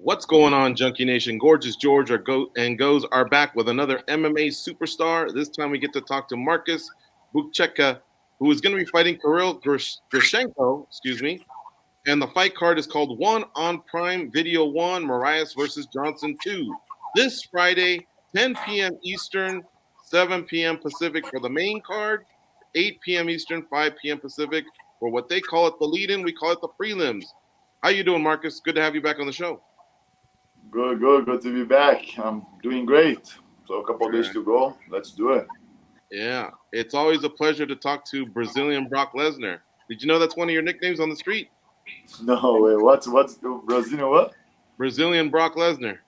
What's going on, Junkie Nation? Gorgeous George and Goes are back with another MMA superstar. This time we get to talk to Marcus Bukcheka, who is going to be fighting Kirill Grishenko, and the fight card is called One on Prime Video 1, Marias versus Johnson 2. This Friday, 10 p.m. Eastern, 7 p.m. Pacific for the main card, 8 p.m. Eastern, 5 p.m. Pacific for what they call it the lead-in. We call it the prelims. How you doing, Marcus? Good to have you back on the show. Good to be back. I'm doing great. So a couple days to go. Let's do it. Yeah, it's always a pleasure to talk to Brazilian Brock Lesnar. Did you know that's one of your nicknames on the street? No way. What's the Brazilian what? Brazilian Brock Lesnar.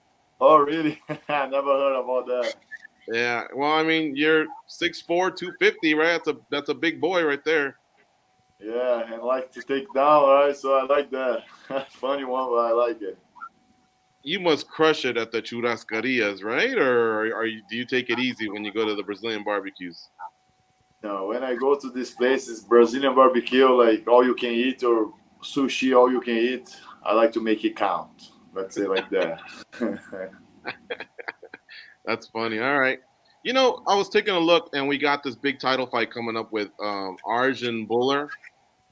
Oh, really? I never heard about that. Yeah, well, I mean, you're 6'4", 250, right? That's a big boy right there. Yeah, and like to take down, right? So I like that. Funny one, but I like it. You must crush it at the churrascarias, right? Or do you take it easy when you go to the Brazilian barbecues? No, when I go to this place, it's Brazilian barbecue, like all you can eat, or sushi, all you can eat. I like to make it count. Let's say like that. That's funny. All right. You know, I was taking a look, and we got this big title fight coming up with Arjun Buller.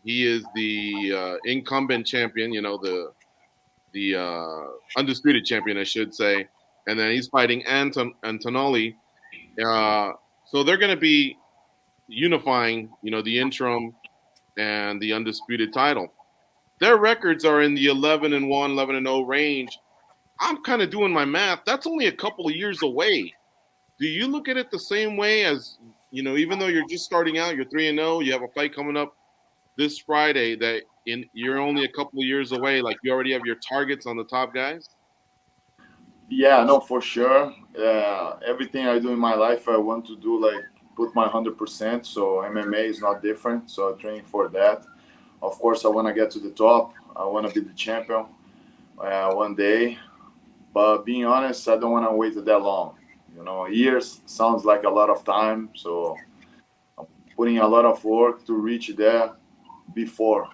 He is the incumbent champion, the undisputed champion, I should say. And then he's fighting Antonelli. So they're going to be unifying, the interim and the undisputed title. Their records are in the 11-1, 11-0 range. I'm kind of doing my math. That's only a couple of years away. Do you look at it the same way as, even though you're just starting out, you're 3-0, you have a fight coming up this Friday that you're only a couple of years away, like you already have your targets on the top guys? Yeah, no, for sure. Everything I do in my life, I want to do like put my 100%. So MMA is not different. So I train for that. Of course, I want to get to the top. I want to be the champion one day. But being honest, I don't want to wait that long. Years sounds like a lot of time. So I'm putting a lot of work to reach there before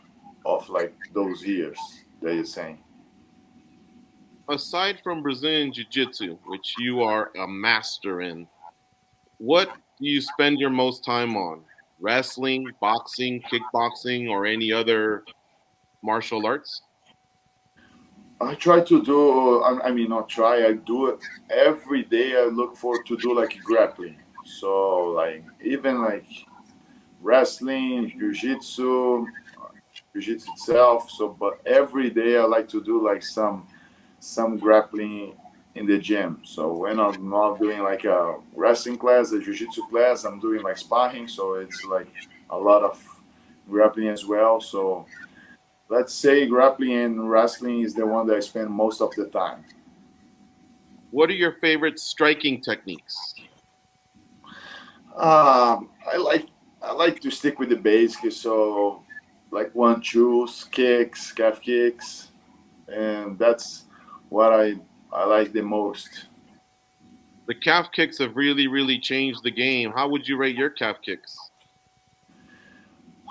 of like those years that you're saying. Aside from Brazilian Jiu-Jitsu, which you are a master in, what do you spend your most time on? Wrestling, boxing, kickboxing, or any other martial arts? I try to do. I mean, not try. I do it every day. I look for to do like grappling. So like even like wrestling, jiu-jitsu itself. So, but every day I like to do like some grappling in the gym. So when I'm not doing like a wrestling class, a jiu-jitsu class, I'm doing like sparring. So it's like a lot of grappling as well. So let's say grappling and wrestling is the one that I spend most of the time. What are your favorite striking techniques? I like to stick with the basics. So like 1-2s, kicks, calf kicks, and that's what I like the most. The calf kicks have really, really changed the game. How would you rate your calf kicks?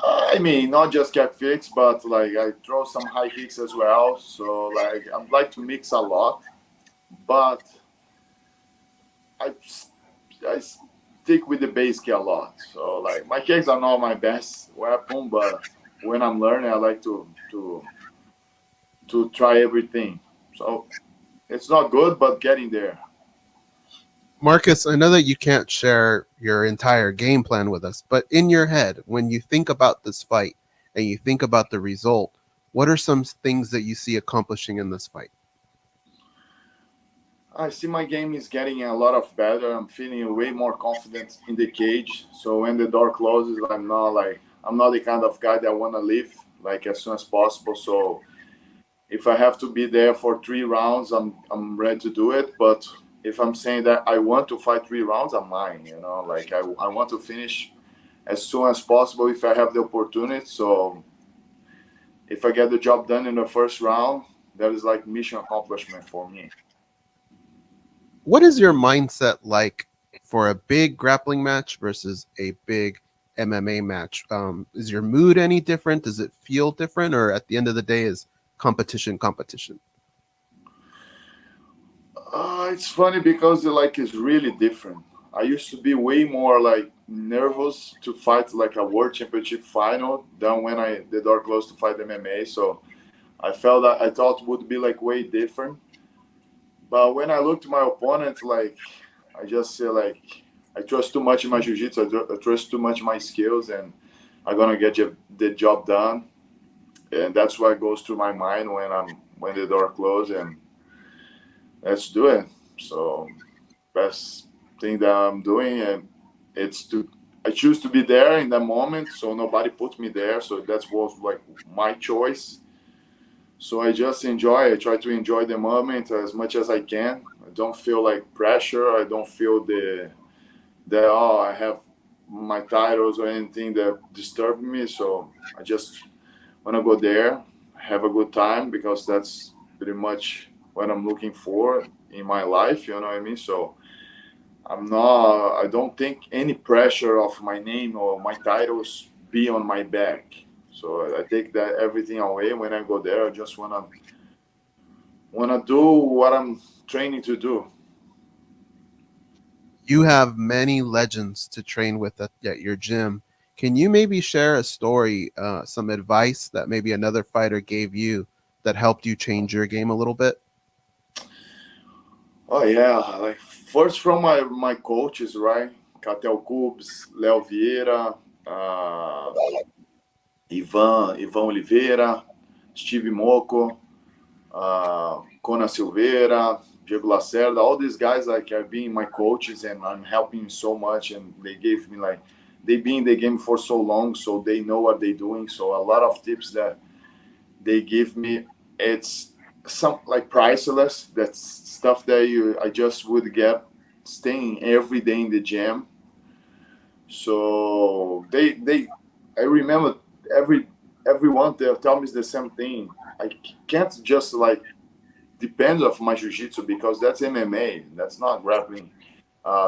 I mean, not just calf kicks, but like I throw some high kicks as well. So like I like to mix a lot, but I I stick with the base kick a lot. So like my kicks are not my best weapon, but when I'm learning, I like to try everything. So it's not good, but getting there. Marcus, I know that you can't share your entire game plan with us, but in your head, when you think about this fight and you think about the result, what are some things that you see accomplishing in this fight? I see my game is getting a lot of better. I'm feeling way more confident in the cage. So when the door closes, I'm not the kind of guy that want to leave like as soon as possible. So if I have to be there for 3 rounds, I'm ready to do it. But if I'm saying that I want to fight 3 rounds, I'm mine. Like I want to finish as soon as possible if I have the opportunity. So if I get the job done in the first round, that is like mission accomplishment for me. What is your mindset like for a big grappling match versus a big MMA match? Is your mood any different? Does it feel different? Or at the end of the day, is competition competition? It's funny because like it's really different. I used to be way more like nervous to fight like a world championship final than when I the door closed to fight MMA. So I felt that I thought it would be like way different. But when I looked to my opponent, like I just say like I trust too much in my jiu-jitsu. I trust too much in my skills, and I'm gonna get the job done. And that's what goes through my mind when the door closed, and let's do it. So best thing that I'm doing, and it's to I choose to be there in that moment. So nobody put me there. So that was like my choice. So I just enjoy. I try to enjoy the moment as much as I can. I don't feel like pressure. I don't feel the oh I have my titles or anything that disturb me. So I just want to go there, have a good time because that's pretty much what I'm looking for in my life. You know what I mean? So I don't think any pressure of my name or my titles be on my back. So I take that everything away when I go there. I just wanna do what I'm training to do. You have many legends to train with at your gym. Can you maybe share a story, some advice that maybe another fighter gave you that helped you change your game a little bit? Oh yeah, like first from my coaches, right? Catel Cubes, Léo Vieira, uh, Ivan Oliveira, Steve Moco, Conan Silveira, Diego Lacerda, all these guys like are being my coaches and I'm helping so much and they gave me like they've been in the game for so long so they know what they're doing. So a lot of tips that they give me, it's some like priceless. That's stuff that I just would get staying every day in the gym. So they I remember every everyone they tell me the same thing. I can't just like depends of my jiu-jitsu because that's MMA. That's not grappling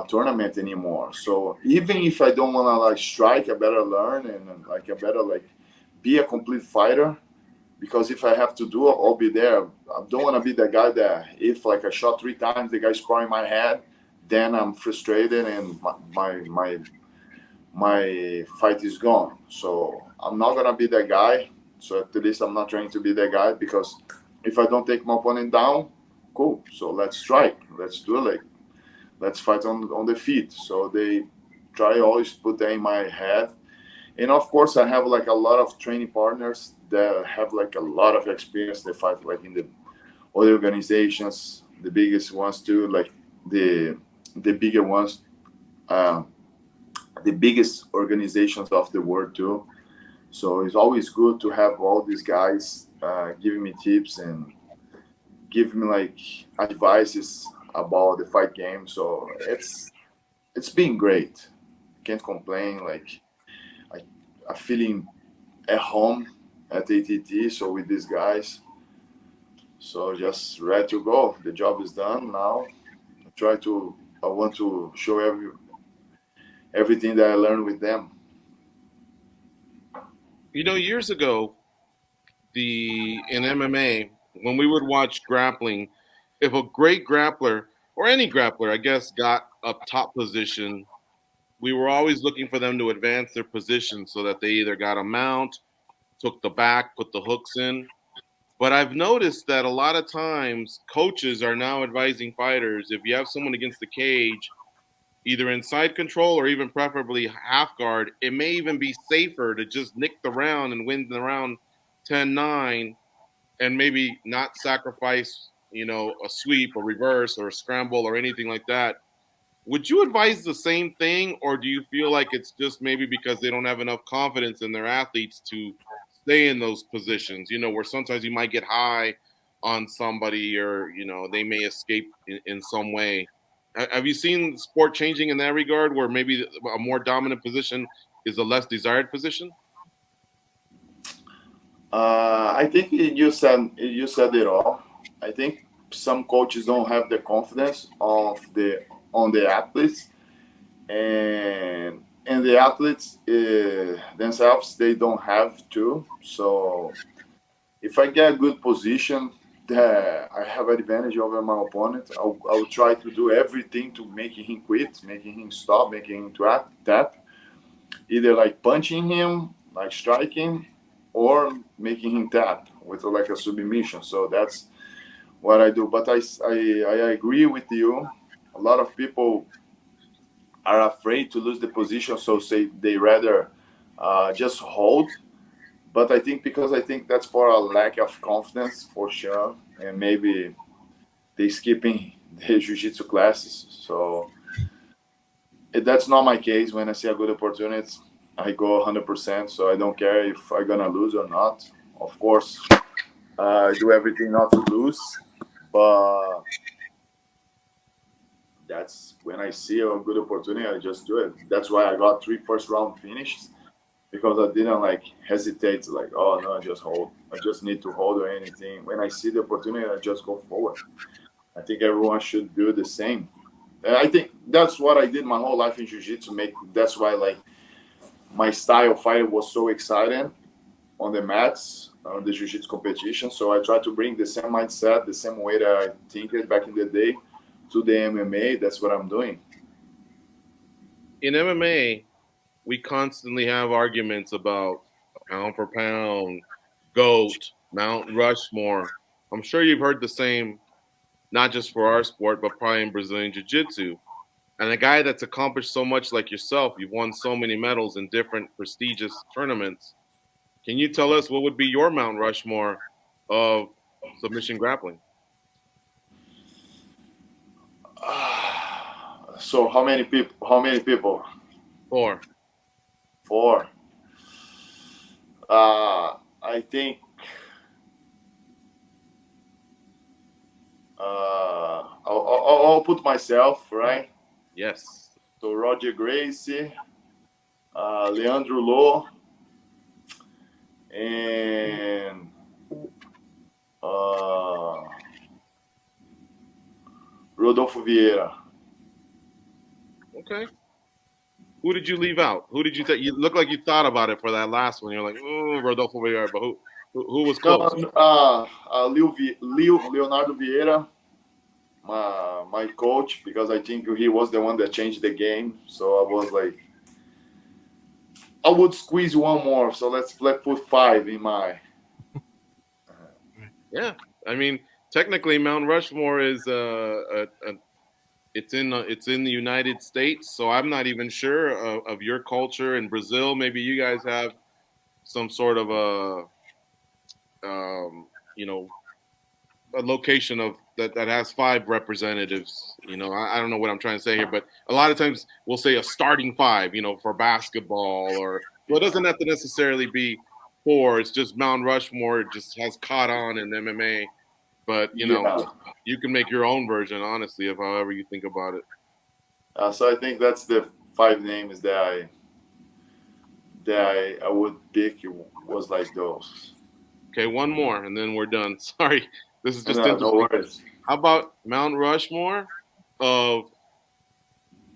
tournament anymore. So even if I don't want to like strike, I better learn and like I better like be a complete fighter because if I have to do it, I'll be there. I don't want to be the guy that if like I shot 3 times, the guy's scoring my head, then I'm frustrated and my fight is gone. So I'm not gonna be that guy. So at least I'm not trying to be that guy because if I don't take my opponent down, cool. So let's strike. Let's do it. Like let's fight on the feet. So they try always put that in my head. And of course, I have like a lot of training partners that have like a lot of experience. They fight like in the other organizations, the biggest ones too, like the the bigger ones. Um, the biggest organizations of the world too. So it's always good to have all these guys giving me tips and giving me like advices about the fight game. So it's been great. Can't complain. Like I I'm feeling at home at ATT. So with these guys, so just ready to go. The job is done now. I want to show everything that I learned with them. Years ago, the in MMA, when we would watch grappling, if a great grappler or any grappler, I guess, got a top position, we were always looking for them to advance their position so that they either got a mount, took the back, put the hooks in. But I've noticed that a lot of times coaches are now advising fighters if you have someone against the cage, either inside control or even preferably half guard, it may even be safer to just nick the round and win the round 10-9 and maybe not sacrifice, a sweep or reverse or a scramble or anything like that. Would you advise the same thing, or do you feel like it's just maybe because they don't have enough confidence in their athletes to stay in those positions? Where sometimes you might get high on somebody, or they may escape in some way. Have you seen sport changing in that regard, where maybe a more dominant position is a less desired position? I think you said it all. I think some coaches don't have the confidence of the on the athletes, and the athletes themselves they don't have to. So if I get a good position, that I have advantage over my opponent. I will try to do everything to making him quit, making him stop, making him tap. Either like punching him, like striking, or making him tap with like a submission. So that's what I do. But I agree with you. A lot of people are afraid to lose the position, so say they rather just hold. But I think because I think that's for a lack of confidence for sure, and maybe they skipping the jiu-jitsu classes. So that's not my case. When I see a good opportunity, I go 100%. So I don't care if I'm gonna lose or not. Of course, I do everything not to lose, but that's when I see a good opportunity, I just do it. That's why I got 3 first round finished because I didn't like hesitate like, oh no, I just hold. I just need to hold or anything. When I see the opportunity, I just go forward. I think everyone should do the same. And I think that's what I did my whole life in jiu-jitsu. That's why like my style of fighting was so exciting on the mats, on the jiu-jitsu competition. So I try to bring the same mindset, the same way that I think it back in the day to the MMA. That's what I'm doing. In MMA, we constantly have arguments about pound for pound, GOAT, Mount Rushmore. I'm sure you've heard the same, not just for our sport, but probably in Brazilian Jiu Jitsu. And a guy that's accomplished so much like yourself, you've won so many medals in different prestigious tournaments. Can you tell us what would be your Mount Rushmore of submission grappling? So how many people? How many people? 4. 4. I think I'll put myself right. Yes. So Roger Gracie, Leandro Lo, and Rodolfo Vieira. Okay. Who did you leave out? Who did you think? You look like you thought about it for that last one. You're like, oh, Rodolfo Villar, but who was close? Leonardo Vieira, my coach, because I think he was the one that changed the game. So I was like, I would squeeze one more. So let's put 5 in my. Yeah, I mean, technically, Mount Rushmore is it's in the United States, so I'm not even sure of your culture in Brazil. Maybe you guys have some sort of you know, a location of that has 5 representatives. I don't know what I'm trying to say here, but a lot of times we'll say a starting 5, for basketball, or well, it doesn't have to necessarily be 4. It's just Mount Rushmore just has caught on in MMA, but you can make your own version, honestly, of however you think about it. So I think that's the 5 names that I would pick. Was like those. Okay, one more, and then we're done. Sorry, this is just no interesting. worries. How about Mount Rushmore of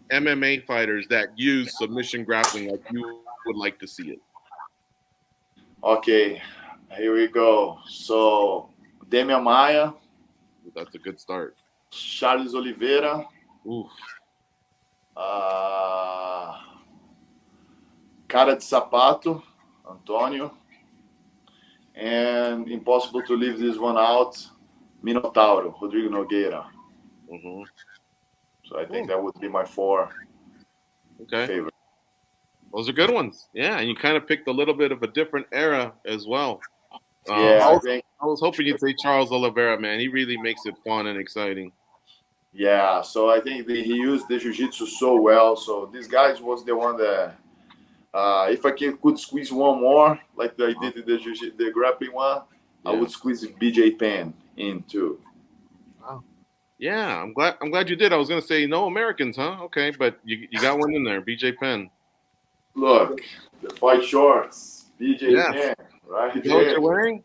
MMA fighters that use submission grappling like you would like to see it? Okay, here we go. So Demian Maia. That's a good start. Charles Oliveira. Oof. Cara de Sapato, Antônio. And impossible to leave this one out, Minotauro, Rodrigo Nogueira. Mm-hmm. So I think that would be my 4 favorite. Those are good ones. Yeah, and you kind of picked a little bit of a different era as well. I was hoping you'd say Charles Oliveira, man. He really makes it fun and exciting. Yeah, so I think he used the jiu-jitsu so well. So this guy was the one that, if I could squeeze one more, like I did the grappling one, I would squeeze BJ Penn in too. Wow. Yeah, I'm glad you did. I was gonna say no Americans, huh? Okay, but you got one in there, BJ Penn. Look, the fight shorts, BJ Penn, right there. What you're wearing?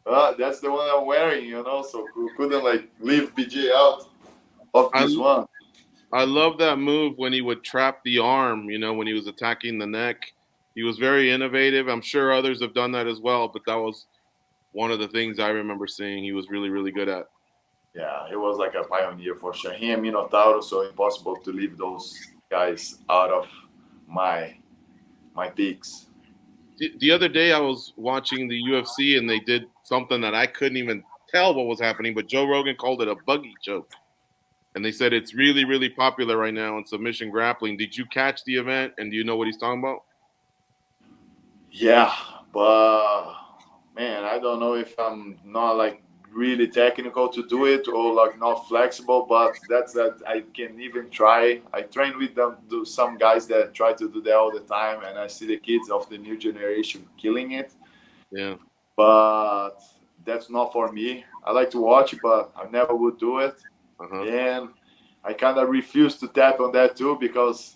That's the one I'm wearing, so we couldn't leave BJ out of this one. I love that move when he would trap the arm, when he was attacking the neck. He was very innovative. I'm sure others have done that as well, but that was one of the things I remember seeing he was really, really good at. Yeah, he was like a pioneer for sure. He and Minotauro, so impossible to leave those guys out of my picks. The other day I was watching the UFC and they did something that I couldn't even tell what was happening, but Joe Rogan called it a buggy choke. And they said it's really, really popular right now in submission grappling. Did you catch the event and do you know what he's talking about? Yeah, but man, I don't know if I'm not like really technical to do it or like not flexible, but that's that I can even try. I train with them, do some guys that try to do that all the time, and I see the kids of the new generation killing it. Yeah. But that's not for me. I like to watch, but I never would do it. Uh-huh. And I kind of refuse to tap on that too because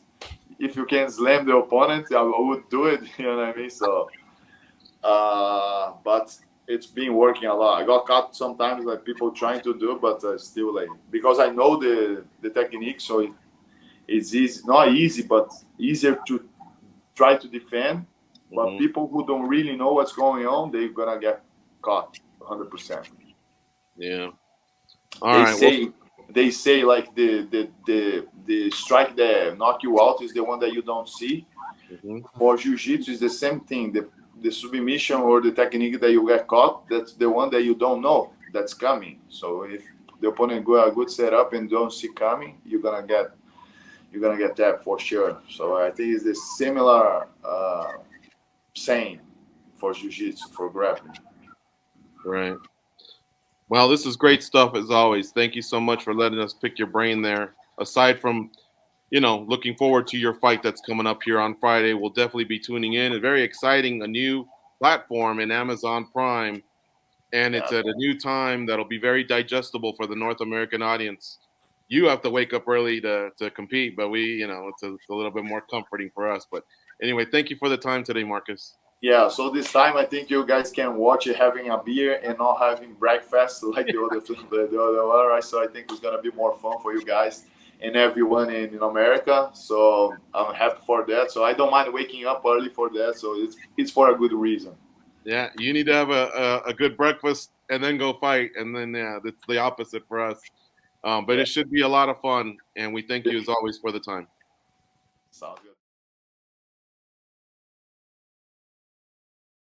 if you can slam the opponent, I would do it. You know what I mean? So, but it's been working a lot. I got caught sometimes like people trying to do, but still like because I know the technique, so it's easy, not easy, but easier to try to defend. But people who don't really know what's going on, they're gonna get caught 100%. Yeah. They say like the strike that knock you out is the one that you don't see. For jiu-jitsu, is the same thing. The submission or the technique that you get caught, that's the one that you don't know that's coming. So if the opponent got a good setup and don't see coming, you're gonna get tapped for sure. So I think it's a similar saying for jiu-jitsu, for grappling. Right. Well, this is great stuff as always. Thank you so much for letting us pick your brain there. Aside from, looking forward to your fight that's coming up here on Friday, we'll definitely be tuning in. It's very exciting, a new platform in Amazon Prime, and it's at a new time that'll be very digestible for the North American audience. You have to wake up early to compete, but it's a little bit more comforting for us. But anyway, thank you for the time today, Marcus. Yeah, so this time I think you guys can watch it having a beer and not having breakfast like the other one, right? So I think it's gonna be more fun for you guys and everyone in America. So I'm happy for that. So I don't mind waking up early for that. So it's for a good reason. Yeah, you need to have a good breakfast and then go fight, and then it's the opposite for us. But It should be a lot of fun, and we thank you as always for the time. Sounds good.